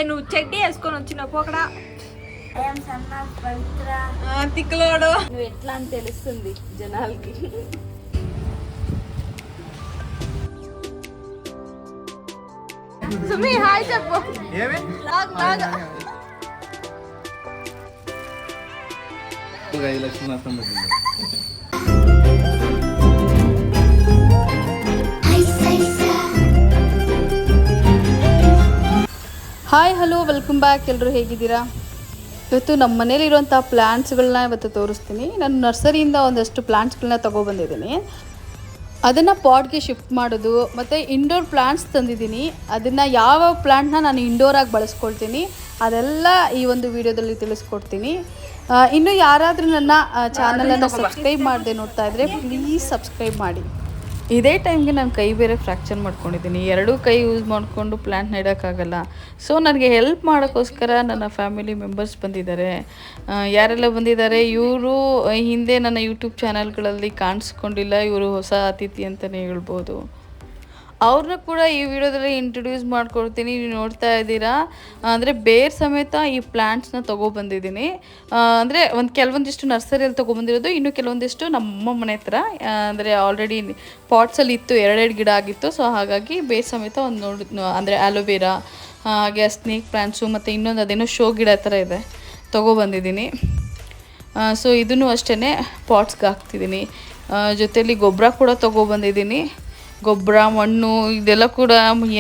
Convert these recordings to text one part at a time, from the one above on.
నువ్వు చెడ్డీ వేసుకొని వచ్చినావు అక్కడ తిక్కులోడు నువ్వు ఎట్లా అని తెలుస్తుంది జనాలకి. సుమి హాయ్ చెప్పు. Hi hello welcome back. ಎಲ್ಲರೂ ಹೇಗಿದ್ದೀರಾ? ಇವತ್ತು ನಮ್ಮ ಮನೇಲಿರುವಂಥ ಪ್ಲ್ಯಾಂಟ್ಸ್ಗಳನ್ನ ಇವತ್ತು ತೋರಿಸ್ತೀನಿ. ನಾನು ನರ್ಸರಿಯಿಂದ ಒಂದಷ್ಟು ಪ್ಲ್ಯಾಂಟ್ಸ್ಗಳನ್ನ ತೊಗೊಬಂದಿದ್ದೀನಿ. ಅದನ್ನು ಪಾಟ್ಗೆ ಶಿಫ್ಟ್ ಮಾಡೋದು ಮತ್ತು ಇಂಡೋರ್ ಪ್ಲ್ಯಾಂಟ್ಸ್ ತಂದಿದ್ದೀನಿ. ಅದನ್ನು ಯಾವ ಪ್ಲ್ಯಾಂಟ್ನ ನಾನು ಇಂಡೋರಾಗಿ ಬಳಸ್ಕೊಳ್ತೀನಿ ಅದೆಲ್ಲ ಈ ಒಂದು ವಿಡಿಯೋದಲ್ಲಿ ತಿಳಿಸ್ಕೊಡ್ತೀನಿ. ಇನ್ನು ಯಾರಾದರೂ ನನ್ನ ಚಾನಲನ್ನು ಸಬ್ಸ್ಕ್ರೈಬ್ ಮಾಡದೆ ನೋಡ್ತಾ ಇದ್ದರೆ ಪ್ಲೀಸ್ ಸಬ್ಸ್ಕ್ರೈಬ್ ಮಾಡಿ. ಇದೇ ಟೈಮ್ಗೆ ನಾನು ಕೈ ಬೇರೆ ಫ್ರ್ಯಾಕ್ಚರ್ ಮಾಡ್ಕೊಂಡಿದ್ದೀನಿ. ಎರಡೂ ಕೈ ಯೂಸ್ ಮಾಡಿಕೊಂಡು ಪ್ಲ್ಯಾಂಟ್ ನೆಡೋಕ್ಕಾಗಲ್ಲ. ಸೊ ನನಗೆ ಹೆಲ್ಪ್ ಮಾಡೋಕ್ಕೋಸ್ಕರ ನನ್ನ ಫ್ಯಾಮಿಲಿ ಮೆಂಬರ್ಸ್ ಬಂದಿದ್ದಾರೆ. ಯಾರೆಲ್ಲ ಬಂದಿದ್ದಾರೆ, ಇವರು ಹಿಂದೆ ನನ್ನ ಯೂಟ್ಯೂಬ್ ಚಾನಲ್ಗಳಲ್ಲಿ ಕಾಣಿಸ್ಕೊಂಡಿಲ್ಲ. ಇವರು ಹೊಸ ಅತಿಥಿ ಅಂತಲೇ ಹೇಳ್ಬೋದು. ಅವ್ರನ್ನ ಕೂಡ ಈ ವಿಡಿಯೋದಲ್ಲಿ ಇಂಟ್ರೊಡ್ಯೂಸ್ ಮಾಡ್ಕೊಡ್ತೀನಿ. ನೀವು ನೋಡ್ತಾ ಇದ್ದೀರಾ, ಅಂದರೆ ಬೇರ್ ಸಮೇತ ಈ ಪ್ಲ್ಯಾಂಟ್ಸ್ನ ತೊಗೊಬಂದಿದ್ದೀನಿ. ಅಂದರೆ ಕೆಲವೊಂದಿಷ್ಟು ನರ್ಸರಿಯಲ್ಲಿ ತೊಗೊಬಂದಿರೋದು, ಇನ್ನು ಕೆಲವೊಂದಿಷ್ಟು ನಮ್ಮ ಮನೆ ಹತ್ರ ಅಂದರೆ ಆಲ್ರೆಡಿ ಪಾಟ್ಸಲ್ಲಿ ಇತ್ತು, ಎರಡೆರಡು ಗಿಡ ಆಗಿತ್ತು. ಸೊ ಹಾಗಾಗಿ ಬೇರ್ ಸಮೇತ ಅಂದರೆ ಆಲೋವೆರಾ, ಹಾಗೆ ಸ್ನೇಕ್ ಪ್ಲ್ಯಾಂಟ್ಸು ಮತ್ತು ಇನ್ನೊಂದು ಅದೇನೋ ಶೋ ಗಿಡ ಥರ ಇದೆ, ತೊಗೊಬಂದಿದ್ದೀನಿ. ಸೊ ಇದನ್ನು ಅಷ್ಟೇ ಪಾಟ್ಸ್ಗೆ ಹಾಕ್ತಿದ್ದೀನಿ. ಜೊತೆಯಲ್ಲಿ ಗೊಬ್ಬರ ಕೂಡ ತೊಗೊಬಂದಿದ್ದೀನಿ. ಗೊಬ್ಬರ, ಮಣ್ಣು ಇದೆಲ್ಲ ಕೂಡ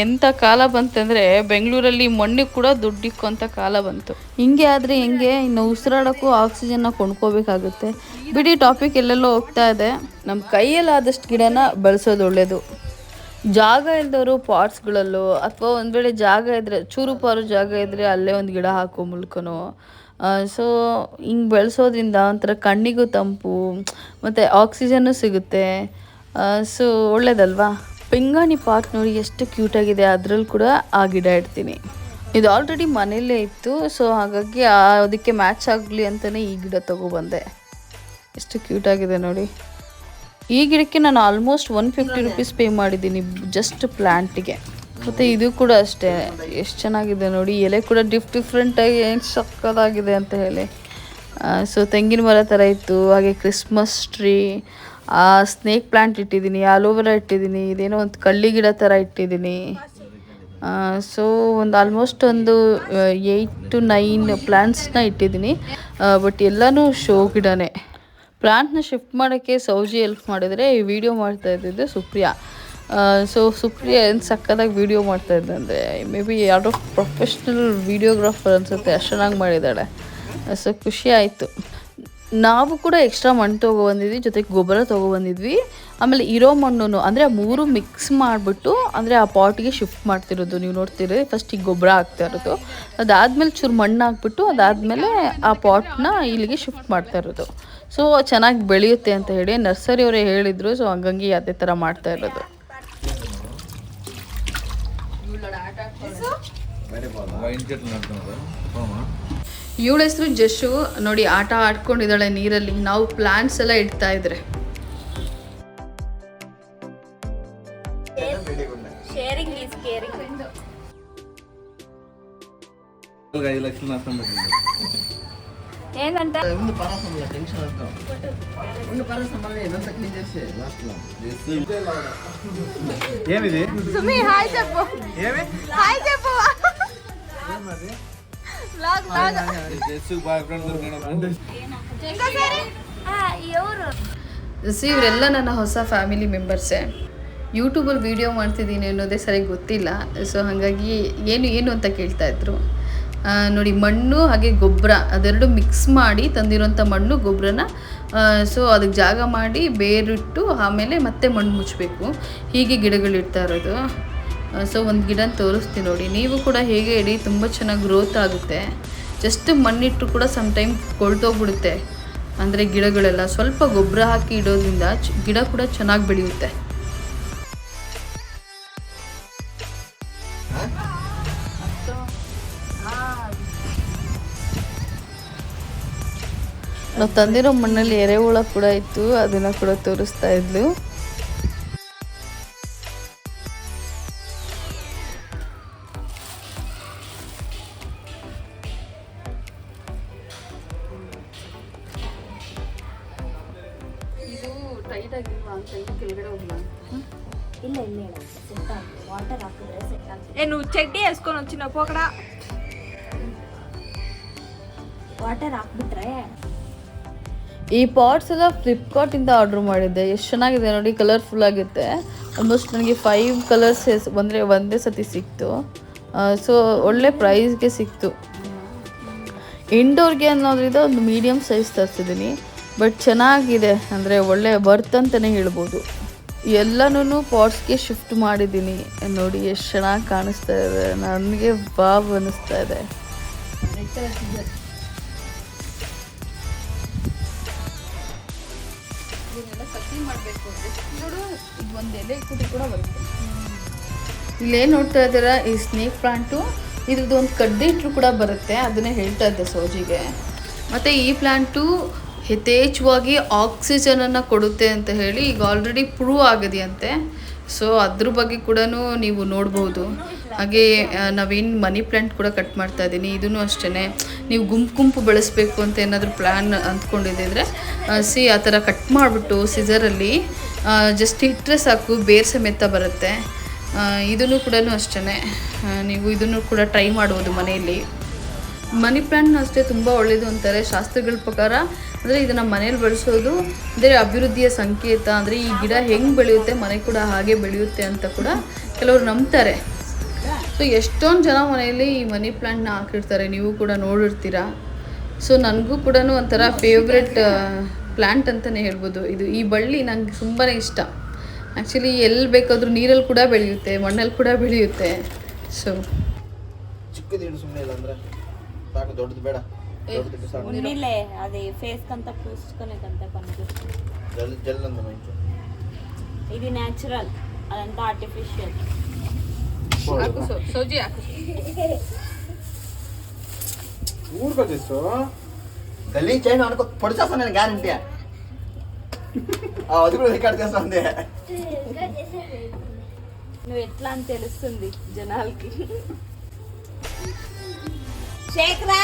ಎಂಥ ಕಾಲ ಬಂತಂದರೆ ಬೆಂಗಳೂರಲ್ಲಿ ಮಣ್ಣಿಗೆ ಕೂಡ ದುಡ್ಡಿಕ್ಕೋಂಥ ಕಾಲ ಬಂತು. ಹಿಂಗೆ ಆದರೆ ಹೆಂಗೆ, ಇನ್ನು ಉಸಿರಾಡೋಕ್ಕೂ ಆಕ್ಸಿಜನ್ನ ಕೊಂಡ್ಕೋಬೇಕಾಗುತ್ತೆ. ಬಿಡಿ, ಟಾಪಿಕ್ ಎಲ್ಲೆಲ್ಲೋ ಹೋಗ್ತಾ ಇದೆ. ನಮ್ಮ ಕೈಯಲ್ಲಾದಷ್ಟು ಗಿಡನ ಬೆಳೆಸೋದು ಒಳ್ಳೆಯದು. ಜಾಗ ಇಲ್ದವರು ಪಾಟ್ಸ್ಗಳಲ್ಲೋ ಅಥವಾ ಒಂದು ವೇಳೆ ಜಾಗ ಇದ್ದರೆ, ಚೂರು ಪಾರು ಜಾಗ ಇದ್ದರೆ ಅಲ್ಲೇ ಒಂದು ಗಿಡ ಹಾಕೋ ಮೂಲಕನೋ ಸೊ ಹಿಂಗೆ ಬೆಳೆಸೋದ್ರಿಂದ ಒಂಥರ ಕಣ್ಣಿಗೂ ತಂಪು ಮತ್ತು ಆಕ್ಸಿಜನ್ನು ಸಿಗುತ್ತೆ. ಸೊ ಒಳ್ಳೇದಲ್ವಾ? ಪಿಂಗಾಣಿ ಪಾಟ್ ನೋಡಿ ಎಷ್ಟು ಕ್ಯೂಟಾಗಿದೆ. ಅದರಲ್ಲಿ ಕೂಡ ಆ ಗಿಡ ಇಡ್ತೀನಿ. ಇದು ಆಲ್ರೆಡಿ ಮನೆಯಲ್ಲೇ ಇತ್ತು. ಸೊ ಹಾಗಾಗಿ ಅದಕ್ಕೆ ಮ್ಯಾಚ್ ಆಗಲಿ ಅಂತಲೇ ಈ ಗಿಡ ತೊಗೊಬಂದೆ. ಎಷ್ಟು ಕ್ಯೂಟಾಗಿದೆ ನೋಡಿ. ಈ ಗಿಡಕ್ಕೆ ನಾನು ಆಲ್ಮೋಸ್ಟ್ 150 ರೂಪೀಸ್ ಪೇ ಮಾಡಿದ್ದೀನಿ ಜಸ್ಟ್ ಪ್ಲ್ಯಾಂಟಿಗೆ. ಮತ್ತು ಇದು ಕೂಡ ಅಷ್ಟೇ, ಎಷ್ಟು ಚೆನ್ನಾಗಿದೆ ನೋಡಿ. ಎಲೆ ಕೂಡ ಡಿಫ್ರೆಂಟಾಗಿ ಏನು ಸಕ್ಕತ್ತಾಗಿದೆ ಅಂತ ಹೇಳಿ. ಸೊ ತೆಂಗಿನ ಮರ ಥರ ಇತ್ತು. ಹಾಗೆ ಕ್ರಿಸ್ಮಸ್ ಟ್ರೀ, ಸ್ನೇಕ್ ಪ್ಲ್ಯಾಂಟ್ ಇಟ್ಟಿದ್ದೀನಿ, ಆಲೋವೆರಾ ಇಟ್ಟಿದ್ದೀನಿ, ಇದೇನೋ ಒಂದು ಕಳ್ಳಿ ಗಿಡ ಥರ ಇಟ್ಟಿದ್ದೀನಿ. ಸೊ ಒಂದು ಆಲ್ಮೋಸ್ಟ್ ಒಂದು 8 to 9 ಪ್ಲ್ಯಾಂಟ್ಸ್ನ ಇಟ್ಟಿದ್ದೀನಿ. ಬಟ್ ಎಲ್ಲನೂ ಶೋ ಗಿಡನೇ. ಪ್ಲ್ಯಾಂಟ್ನ ಶಿಫ್ಟ್ ಮಾಡೋಕ್ಕೆ ಸೌಜಿ ಹೆಲ್ಪ್ ಮಾಡಿದರೆ ಈ ವಿಡಿಯೋ ಮಾಡ್ತಾ ಇದ್ದಿದ್ದು ಸುಪ್ರಿಯಾ. ಸೊ ಸುಪ್ರಿಯಾ ಏನು ಸಕ್ಕತ್ತಾಗಿ ವಿಡಿಯೋ ಮಾಡ್ತಾಯಿದ್ದೆ ಅಂದರೆ, ಮೇ ಬಿ ಯಾರೋ ಪ್ರೊಫೆಷ್ನಲ್ ವೀಡಿಯೋಗ್ರಾಫರ್ ಅನಿಸುತ್ತೆ, ಅಷ್ಟು ಚೆನ್ನಾಗಿ ಮಾಡಿದ್ದಾಳೆ. ಸೊ ಖುಷಿ ಆಯಿತು. ನಾವು ಕೂಡ ಎಕ್ಸ್ಟ್ರಾ ಮಣ್ಣು ತೊಗೊಬಂದಿದ್ವಿ, ಜೊತೆಗೆ ಗೊಬ್ಬರ ತೊಗೊಬಂದಿದ್ವಿ. ಆಮೇಲೆ ಇರೋ ಮಣ್ಣು ಅಂದರೆ 3 ಮಿಕ್ಸ್ ಮಾಡಿಬಿಟ್ಟು ಅಂದರೆ ಆ ಪಾಟ್ಗೆ ಶಿಫ್ಟ್ ಮಾಡ್ತಿರೋದು ನೀವು ನೋಡ್ತೀರಿ. ಫಸ್ಟಿಗೆ ಗೊಬ್ಬರ ಹಾಕ್ತಾ ಇರೋದು, ಅದಾದಮೇಲೆ ಚೂರು ಮಣ್ಣು ಹಾಕ್ಬಿಟ್ಟು ಅದಾದಮೇಲೆ ಆ ಪಾಟ್ನ ಇಲ್ಲಿಗೆ ಶಿಫ್ಟ್ ಮಾಡ್ತಾ ಇರೋದು. ಸೊ ಚೆನ್ನಾಗಿ ಬೆಳೆಯುತ್ತೆ ಅಂತ ಹೇಳಿ ನರ್ಸರಿಯವರೇ ಹೇಳಿದರು. ಸೊ ಹಂಗಾಗಿ ಅದೇ ಥರ ಮಾಡ್ತಾ ಇರೋದು. ಇವಳ ಹೆಸರು ಜಶು. ನೋಡಿ ಆಟ ಆಡ್ಕೊಂಡಿದ್ದಾಳೆ ನೀರಲ್ಲಿ. ನಾವು ಪ್ಲಾಂಟ್ಸ್ ಎಲ್ಲ ಇಡ್ತಾ ಇದ್ರೆ ಏನಂತ ಸುಮ್ಮಿ ಹಾಯ್ చెప్పు. ಹಾಯ್ చెప్పు. ಇವರೆಲ್ಲ ನನ್ನ ಹೊಸ ಫ್ಯಾಮಿಲಿ ಮೆಂಬರ್ಸೇ. ಯೂಟ್ಯೂಬಲ್ಲಿ ವೀಡಿಯೋ ಮಾಡ್ತಿದ್ದೀನಿ ಅನ್ನೋದೇ ಸರಿಯಾಗಿ ಗೊತ್ತಿಲ್ಲ. ಸೊ ಹಾಗಾಗಿ ಏನು ಅಂತ ಕೇಳ್ತಾಯಿದ್ರು. ನೋಡಿ, ಮಣ್ಣು ಹಾಗೆ ಗೊಬ್ಬರ ಅದೆರಡು ಮಿಕ್ಸ್ ಮಾಡಿ ತಂದಿರೋಂಥ ಮಣ್ಣು ಗೊಬ್ಬರನ ಸೊ ಅದಕ್ಕೆ ಜಾಗ ಮಾಡಿ ಬೇರಿಟ್ಟು ಆಮೇಲೆ ಮತ್ತೆ ಮಣ್ಣು ಮುಚ್ಚಬೇಕು. ಹೀಗೆ ಗಿಡಗಳಿಡ್ತಾ ಇರೋದು. ಸೊ ಒಂದು ಗಿಡ ತೋರಿಸ್ತೀನಿ ನೋಡಿ. ನೀವು ಕೂಡ ಹೇಗೆ ಇಡಿ, ತುಂಬ ಚೆನ್ನಾಗಿ ಗ್ರೋತ್ ಆಗುತ್ತೆ. ಜಸ್ಟ್ ಮಣ್ಣಿಟ್ಟು ಕೂಡ ಸಮ್ಟೈಮ್ ಕೊಳ್ತೋಗ್ಬಿಡುತ್ತೆ. ಅಂದರೆ ಗಿಡಗಳೆಲ್ಲ ಸ್ವಲ್ಪ ಗೊಬ್ಬರ ಹಾಕಿ ಇಡೋದ್ರಿಂದ ಗಿಡ ಕೂಡ ಚೆನ್ನಾಗಿ ಬೆಳೆಯುತ್ತೆ. ನಾವು ತಂದಿರೋ ಮಣ್ಣಲ್ಲಿ ಎರೆಹುಳ ಕೂಡ ಇತ್ತು, ಅದನ್ನು ಕೂಡ ತೋರಿಸ್ತಾ ಇದ್ಲು. ನೀಟಾಗಿಲ್ವಾ ಅಂತ ಇನ್ನು ಕೆಳಗಡೆ ಹೋಗ್ಲಾ? ಇಲ್ಲ ಇಲ್ಲ ಇಲ್ಲ ಸೆಟ್ ಆಗುತ್ತೆ, ವಾಟರ್ ಹಾಕಿದ್ರೆ ಸೆಟ್ ಆಗುತ್ತೆ. ಏನು ಚಡ್ಡಿ వేసుకొని వచ్చినప్పుడు అక్కడ ವಾಟರ್ ಹಾಕ್ಬಿಟ್ರೆ ಈ ಪಾಟ್ಸ್ ಎಲ್ಲ ಫ್ಲಿಪ್ಕಾರ್ಟಿಂದ ಆರ್ಡ್ರ್ ಮಾಡಿದ್ದೆ. ಎಷ್ಟು ಚೆನ್ನಾಗಿದೆ ನೋಡಿ, ಕಲರ್ಫುಲ್ ಆಗುತ್ತೆ. ಆಲ್ಮೋಸ್ಟ್ ನನಗೆ 5 ಕಲರ್ಸ್ ಬಂದರೆ ಒಂದೇ ಸತಿ ಸಿಕ್ತು. ಸೊ ಒಳ್ಳೆ ಪ್ರೈಸ್ಗೆ ಸಿಕ್ತು. ಇಂಡೋರ್ಗೆ ಅನ್ನೋದ್ರಿಂದ ಒಂದು ಮೀಡಿಯಮ್ ಸೈಜ್ ತರಿಸಿದ್ದೀನಿ. ಬಟ್ ಚೆನ್ನಾಗಿದೆ, ಅಂದರೆ ಒಳ್ಳೆ ಬರ್ತ್ ಅಂತಲೇ ಹೇಳ್ಬೋದು. ಎಲ್ಲನೂ ಪಾಟ್ಸ್ಗೆ ಶಿಫ್ಟ್ ಮಾಡಿದ್ದೀನಿ. ನೋಡಿ ಎಷ್ಟು ಚೆನ್ನಾಗಿ ಕಾಣಿಸ್ತಾ ಇದೆ, ನನಗೆ ಬಾಬ್ ಅನ್ನಿಸ್ತಾ ಇದೆ. ಕಸಿ ಮಾಡಬೇಕು ನೋಡು, ಈಗ ಒಂದು ಎಲೆ ಕುಟಿ ಕೂಡ ಬರುತ್ತೆ. ಇಲ್ಲೇನು ನೋಡ್ತಾ ಇದ್ದೀರಾ, ಈ ಸ್ನೇಕ್ ಪ್ಲಾಂಟು ಇದ್ರದ್ದು ಒಂದು ಕಡ್ಡಿ ಇಟ್ಟರು ಕೂಡ ಬರುತ್ತೆ. ಅದನ್ನೇ ಹೇಳ್ತಾ ಇದ್ದೆ ಸೋಜಿಗೆ. ಮತ್ತು ಈ ಪ್ಲಾಂಟು ಯಥೇಚ್ಛವಾಗಿ ಆಕ್ಸಿಜನನ್ನು ಕೊಡುತ್ತೆ ಅಂತ ಹೇಳಿ ಈಗ ಆಲ್ರೆಡಿ ಪ್ರೂವ್ ಆಗಿದೆಯಂತೆ. ಸೊ ಅದ್ರ ಬಗ್ಗೆ ಕೂಡ ನೀವು ನೋಡ್ಬೋದು. ಹಾಗೆ ನಾವೇನು ಮನಿ ಪ್ಲ್ಯಾಂಟ್ ಕೂಡ ಕಟ್ ಮಾಡ್ತಾ ಇದ್ದೀನಿ. ಇದೂ ಅಷ್ಟೇ, ನೀವು ಗುಂಪು ಬೆಳೆಸಬೇಕು ಅಂತ ಏನಾದರೂ ಪ್ಲ್ಯಾನ್ ಅಂದ್ಕೊಂಡಿದ್ದಿದ್ರೆ ಆ ಥರ ಕಟ್ ಮಾಡಿಬಿಟ್ಟು ಸಿಸರಲ್ಲಿ ಜಸ್ಟ್ ಇಟ್ಟರೆ ಸಾಕು, ಬೇರ್ ಸಮೇತ ಬರುತ್ತೆ. ಇದನ್ನು ಕೂಡ ಅಷ್ಟೇ, ನೀವು ಇದನ್ನು ಕೂಡ ಟ್ರೈ ಮಾಡ್ಬೋದು ಮನೆಯಲ್ಲಿ. ಮನಿ ಪ್ಲ್ಯಾಂಟ್ನ ಅಷ್ಟೇ ತುಂಬ ಒಳ್ಳೆಯದು ಅಂತಾರೆ ಶಾಸ್ತ್ರಗಳ ಪ್ರಕಾರ. ಅಂದರೆ ಇದನ್ನು ಮನೇಲಿ ಬೆಳೆಸೋದು ಅಂದರೆ ಅಭಿವೃದ್ಧಿಯ ಸಂಕೇತ. ಅಂದರೆ ಈ ಗಿಡ ಹೆಂಗೆ ಬೆಳೆಯುತ್ತೆ, ಮನೆ ಕೂಡ ಹಾಗೆ ಬೆಳೆಯುತ್ತೆ ಅಂತ ಕೂಡ ಕೆಲವರು ನಂಬ್ತಾರೆ. ಸೊ ಎಷ್ಟೊಂದು ಜನ ಮನೆಯಲ್ಲಿ ಈ ಮನಿ ಪ್ಲ್ಯಾಂಟ್ನ ಹಾಕಿರ್ತಾರೆ, ನೀವು ಕೂಡ ನೋಡಿರ್ತೀರ. ಸೊ ನನಗೂ ಕೂಡ ಒಂಥರ ಫೇವ್ರೆಟ್ ಪ್ಲ್ಯಾಂಟ್ ಅಂತಲೇ ಹೇಳ್ಬೋದು ಇದು. ಈ ಬಳ್ಳಿ ನನಗೆ ತುಂಬಾ ಇಷ್ಟ. ಆ್ಯಕ್ಚುಲಿ ಎಲ್ಲಿ ಬೇಕಾದರೂ ನೀರಲ್ಲಿ ಕೂಡ ಬೆಳೆಯುತ್ತೆ, ಮಣ್ಣಲ್ಲಿ ಕೂಡ ಬೆಳೆಯುತ್ತೆ. ಸೊ ಚಿಕ್ಕದೇನು ಸುಮ್ಮನೆ ಇಲ್ಲ ಅಂದರೆ ಸಾಕು, ದೊಡ್ಡದು ಬೇಡ. ఉన్నిలే అది ఫేస్ కంతా పూసుకునేదంతా పనిచేస్తుంది. జల్ జల్ అంద మైండ్ ఇది న్యాచురల్, అదంతా ఆర్టిఫిషియల్. ಸೋಜಿ ಹಾಕು. ఊరుకొచ్చేస్తూ గల్లీ చేయను అనుకో, పొడి చేస్తాను నేను గ్యారంటీ. అది కూడా రికార్డ్ చేస్తుంది. నువ్వు ఎట్లా అని తెలుస్తుంది జనాలకి. శేఖరా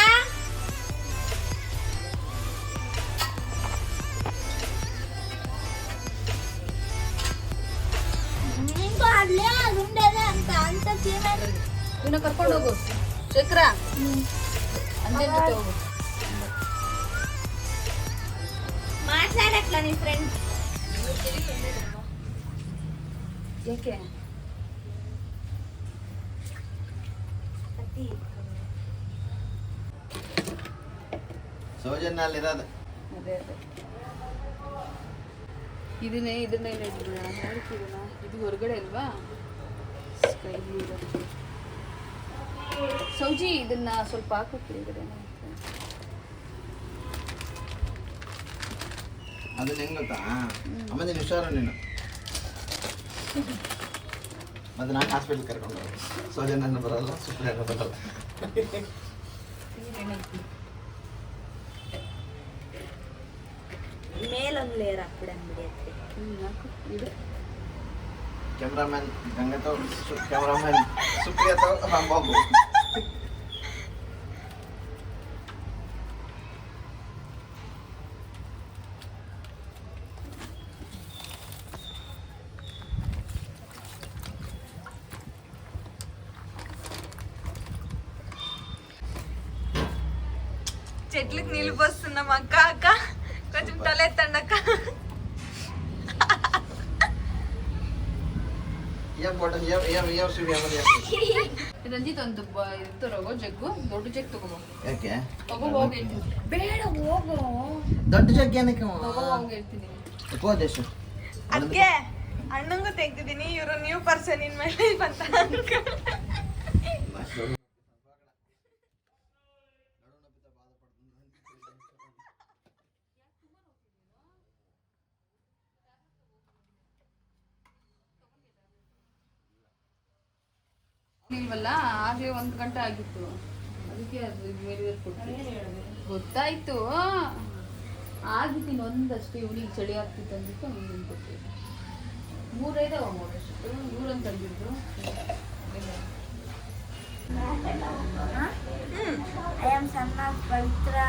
ಇನ್ನು ಕರ್ಕೊಂಡು ಹೋಗು ಶೇಖರ, ಅಂಜನ್ ಜೊತೆ ಹೋಗು. మాట్లాడట్లా నీ ఫ్రెండ్. ಯಾಕೆ ಸೌಜನ್ಯಲ್ಲಿರೋದು ಅದೇ ಇದನ್ನೇ ಇಟ್ಬಿಡೋಣ. ನೋಡ್ತಿದ್ದೀನ ಇದು ಹೊರಗಡೆ ಅಲ್ವಾ, ಸ್ಕೈ ಬ್ಲೂ ಇರೋದು. ಸೌಜಿ ಇದನ್ನ ಸ್ವಲ್ಪ ಹಾಕು ಕೆಳಗಡೆ. ಅದನ್ನ ಹೆಂಗ್ ಗೊತ್ತಾ, ಆಮೇಲೆ ಹುಷಾರು ನೀನು. ಮತ್ತೆ ನಾನು ಹಾಸ್ಪಿಟಲ್ ಕರ್ಕೊಂಡು ಸೌಜನ್ಯನ ಬರಲ್ಲ, ಸುಪ್ರಿಯನ ಬರಲ್ಲ. ಮೇಲೊಂದು ಲೇಯರ್ ಹಾಕ್ಬಿಡಂಗ್ ಬಿಡಿ. कैमरामैन गंगा तो कैमरामैन सुप्रिया तो हम बाबू చెట్లకు నీళ్ళు పోస్తున్నాం అక్క. అక్క కొంచెం తలెత్తండి అక్క. ರಂಜಿತ್ ಒಂದು ತಗೋಗೋ ಜಗ್ಗು, ದೊಡ್ಡ ಜಗ್ ತಗೋಬೋ. ಯಾಕೆ ತಗೋ ಹೋಗಿ ಹೇಳ್ತೀನಿ. ಬೇಡ ಹೋಗು, ದೊಡ್ಡ ಜಗ್ ಏನಕ್ಕೆ ತಗೋ ಹೋಗಿ ಹೇಳ್ತೀನಿ. ಹೋದೇಶ ಅದಕ್ಕೆ ಅಣ್ಣಂಗೂ ತೆಗ್ದಿದ್ದೀನಿ. ಇವರು new person in my life ಅಂತ ಇಲ್ವಲ್ಲ, ಆಗ್ಲೇ 1 ಗಂಟೆ ಆಗಿತ್ತು. ಅದಕ್ಕೆ ಅದು ಬೇರೆ ಕೊಡ್ತೀನಿ. ಗೊತ್ತಾಯ್ತು, ಆಗಿದ್ದೀನಿ ಒಂದಷ್ಟು. ಇವನಿಗೆ ಚಳಿ ಆಗ್ತಿತ್ತು ಅಂದ್ಬಿಟ್ಟು ಅವ್ನಿಗೆ ಕೊಡ್ತೀನಿ. 3 ಇದಾವ ಮೂರಷ್ಟು, 100 ಅಂತ ತಂದಿದ್ರು. I am son of Pavitra.